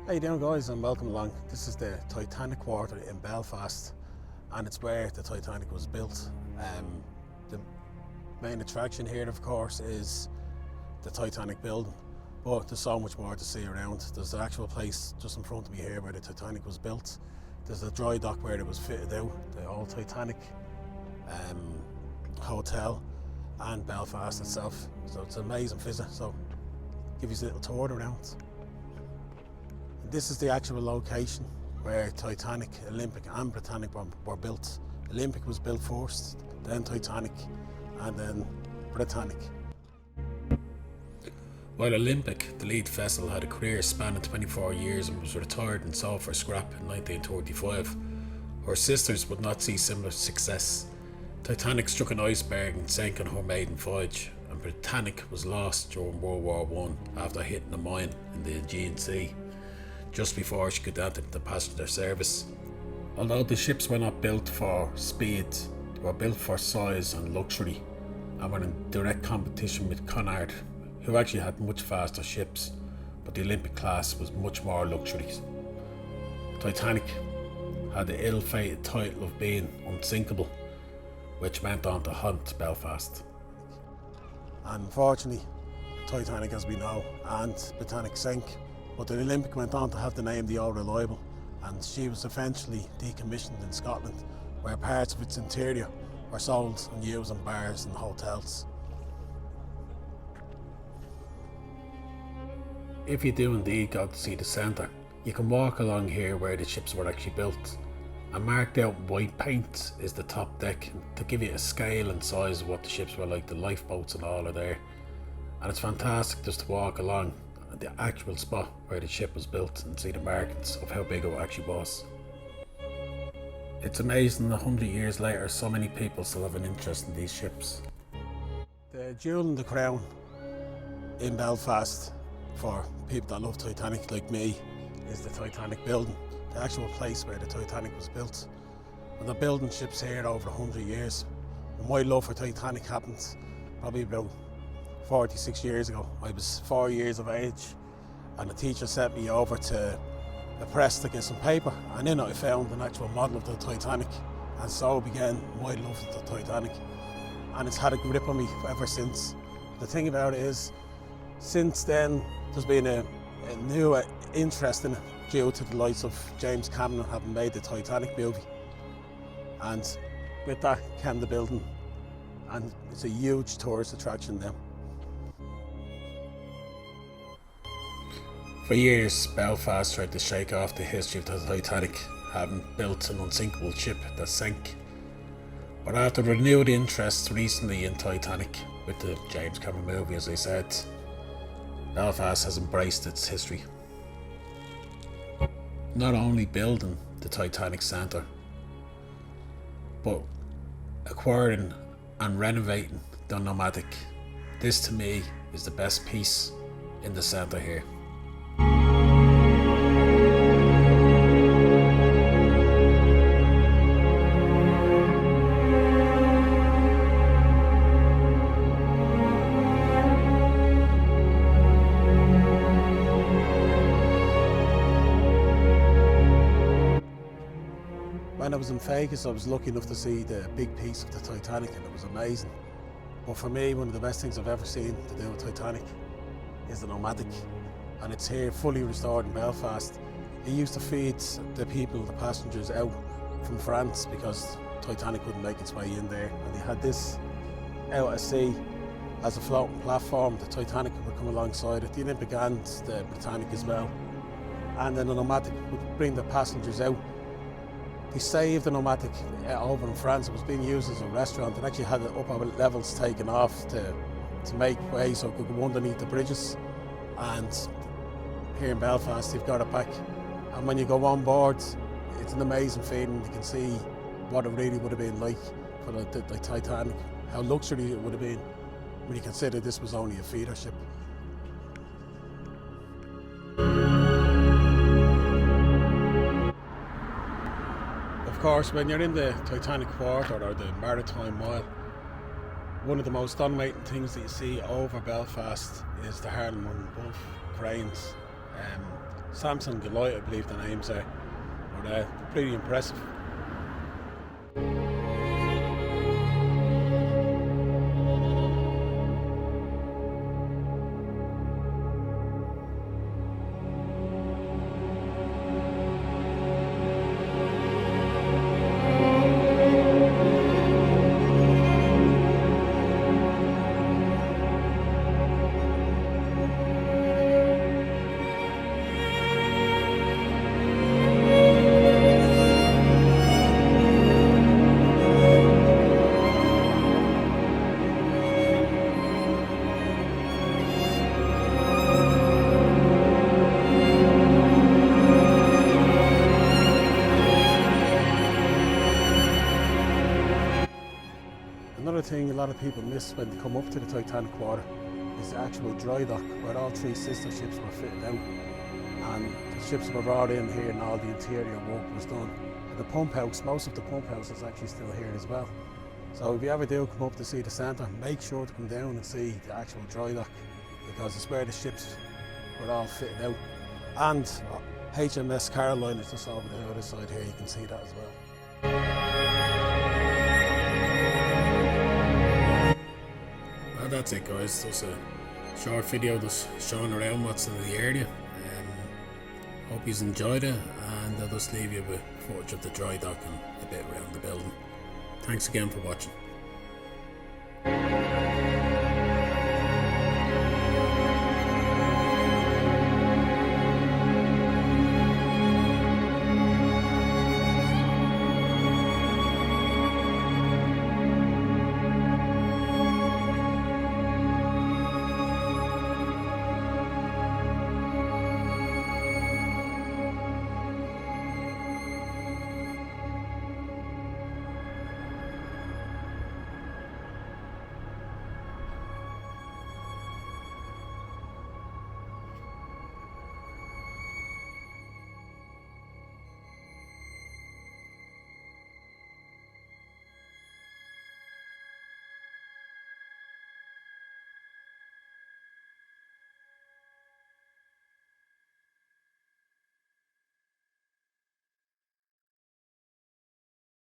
How you doing, guys, and welcome along. This is the Titanic Quarter in Belfast, and it's where the Titanic was built. The main attraction here, of course, is the Titanic building, but there's so much more to see around. There's the actual place just in front of me here where the Titanic was built. There's a dry dock where it was fitted out, the old Titanic hotel, and Belfast itself. So it's an amazing visit. So give you a little tour around. This is the actual location where Titanic, Olympic and Britannic were built. Olympic was built first, then Titanic, and then Britannic. While Olympic, the lead vessel, had a career spanning 24 years and was retired and sold for scrap in 1935, her sisters would not see similar success. Titanic struck an iceberg and sank on her maiden voyage, and Britannic was lost during World War I after hitting a mine in the Aegean Sea, just before she could enter the passenger service. Although the ships were not built for speed, they were built for size and luxury, and were in direct competition with Cunard, who actually had much faster ships, but the Olympic class was much more luxury. Titanic had the ill-fated title of being unsinkable, which went on to haunt Belfast. Unfortunately, Titanic, as we know, and Britannic sank, but the Olympic went on to have the name the All Reliable, and she was eventually decommissioned in Scotland, where parts of its interior were sold and used in bars and hotels. If you do indeed go to see the centre, you can walk along here where the ships were actually built, and marked out in white paint is the top deck to give you a scale and size of what the ships were like. The lifeboats and all are there, and it's fantastic just to walk along the actual spot where the ship was built and see the markings of how big it actually was. It's amazing 100 years later so many people still have an interest in these ships. The jewel in the crown in Belfast for people that love Titanic like me is the Titanic building, the actual place where the Titanic was built. And they're building ships here over 100 years. And my love for Titanic happened probably about 46 years ago. I was 4 years of age, and the teacher sent me over to the press to get some paper, and then I found an actual model of the Titanic, and so began my love of the Titanic, and it's had a grip on me ever since. The thing about it is, since then there's been a new interest in it due to the likes of James Cameron having made the Titanic movie, and with that came the building, and it's a huge tourist attraction now. For years, Belfast tried to shake off the history of the Titanic, having built an unsinkable ship that sank. But after renewed interest recently in Titanic, with the James Cameron movie, as I said, Belfast has embraced its history. Not only building the Titanic Centre, but acquiring and renovating the Nomadic. This to me is the best piece in the centre here. When I was in Vegas, I was lucky enough to see the big piece of the Titanic, and it was amazing. But for me, one of the best things I've ever seen to do with Titanic is the Nomadic, and it's here fully restored in Belfast. It used to feed the people, the passengers, out from France because Titanic wouldn't make its way in there, and they had this out at sea as a floating platform. The Titanic would come alongside it, the Olympic and the Britannic as well, and then the Nomadic would bring the passengers out. They saved the Nomadic over in France. It was being used as a restaurant, and actually had the upper levels taken off to make way so it could go underneath the bridges. And here in Belfast, they've got it back. And when you go on board, it's an amazing feeling. You can see what it really would have been like for the Titanic, how luxury it would have been when you consider this was only a feeder ship. Of course, when you're in the Titanic Quarter or the Maritime Mile, one of the most dominating things that you see over Belfast is the Harland and Wolff cranes. Samsung Delight, I believe the names are. But pretty impressive. Another thing a lot of people miss when they come up to the Titanic Quarter is the actual dry dock where all three sister ships were fitted out, and the ships were brought in here and all the interior work was done. And the pump house, most of the pump house is actually still here as well. So if you ever do come up to see the centre, make sure to come down and see the actual dry dock, because it's where the ships were all fitted out. And HMS Caroline is just over the other side here, you can see that as well. Well, that's it guys, just a short video just showing around what's in the area. Hope you enjoyed it, and I'll just leave you with footage of the dry dock and a bit around the building. Thanks again for watching.